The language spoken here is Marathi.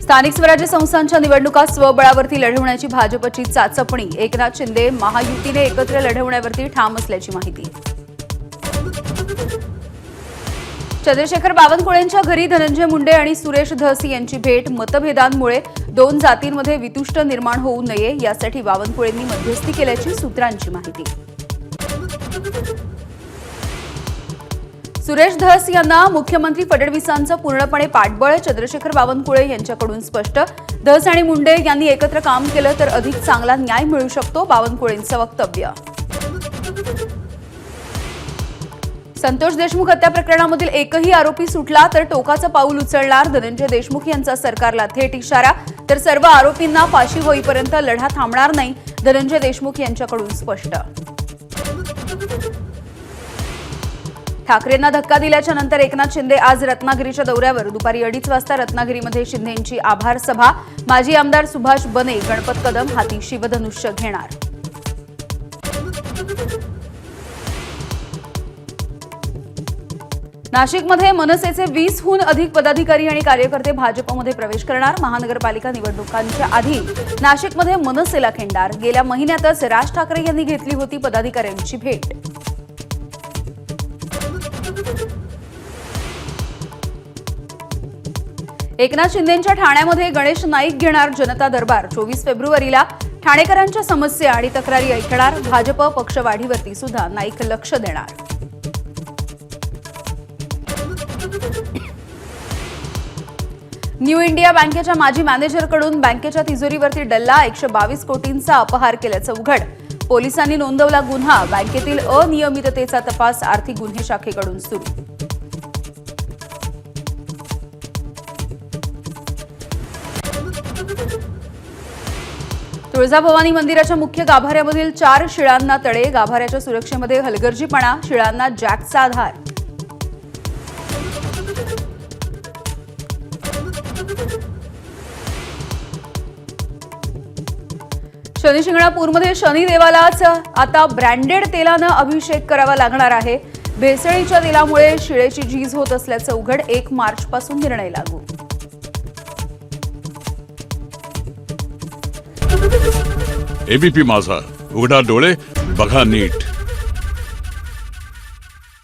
स्थानिक स्वराज्य संस्थांच्या निवडणुका स्वबळावरती लढवण्याची भाजपची चाचपणी। एकनाथ शिंदे महायुतीने एकत्र लढवण्यावरती ठाम असल्याची माहिती। चंद्रशेखर बावनकुळेंच्या घरी धनंजय मुंडे आणि सुरेश धस यांची भेट। मतभेदांमुळे दोन जातींमध्ये वितुष्ट निर्माण होऊ नये यासाठी बावनकुळेंनी मध्यस्थी केल्याची सूत्रांची माहिती। सुरेश धस यांना मुख्यमंत्री फडणवीसांचं पूर्णपणे पाठबळ। चंद्रशेखर बावनकुळे यांच्याकडून स्पष्ट। धस आणि मुंडे यांनी एकत्र काम केलं तर अधिक चांगला न्याय मिळू शकतो, बावनकुळेंचं वक्तव्य। संतोष देशमुख हत्या प्रकरणामधील एकही आरोपी सुटला तर टोकाचं पाऊल उचलणार, धनंजय देशमुख यांचा सरकारला थेट इशारा। तर सर्व आरोपींना फाशी होईपर्यंत लढा थांबणार नाही, धनंजय देशमुख यांच्याकडून स्पष्ट। ठाकरेंना धक्का दिल्याच्या नंतर एकनाथ शिंदे आज रत्नागिरीच्या दौऱ्यावर। दुपारी 2:30 वाजता रत्नागिरीमध्ये शिंदेंची आभार सभा। माजी आमदार सुभाष बने, गणपत कदम हाती शिवधनुष्य घेणार। नाशिकमध्ये मनसेचे 20हून अधिक पदाधिकारी आणि कार्यकर्ते भाजपमध्ये प्रवेश करणार। महानगरपालिका निवडणुकांच्या आधी नाशिकमध्ये मनसेला खिंडार। गेल्या महिन्यातच राज ठाकरे यांनी घेतली होती पदाधिकाऱ्यांची भेट। एकनाथ शिंदेंच्या ठाण्यामध्ये गणेश नाईक घेणार जनता दरबार। 24 फेब्रुवारीला ठाणेकरांच्या समस्या आणि तक्रारी ऐकणार। भाजप पक्षवाढीवरती सुद्धा नाईक लक्ष देणार। न्यू इंडिया बँकेच्या माजी मॅनेजरकडून बँकेच्या तिजोरीवरती डल्ला। 122 कोटींचा अपहार केल्याचं उघड। पोलिसांनी नोंदवला गुन्हा। बँकेतील अनियमिततेचा तपास आर्थिक गुन्हे शाखेकडून सुरू। तुळजाभवानी मंदिराच्या मुख्य गाभाऱ्यामधील 4 शिळांना तडे। गाभाऱ्याच्या सुरक्षेमध्ये हलगर्जीपणा, शिळांना जॅकचा आधार। शनी शिंगणापूरमध्ये शनिदेवालाच आता ब्रँडेड तेलानं अभिषेक करावा लागणार आहे। भेसळीच्या तेलामुळे शिळेची झीज होत असल्याचं उघड। 1 मार्चपासून निर्णय लागू। एबीपी माझा, उघडा डोळे बघा नीट।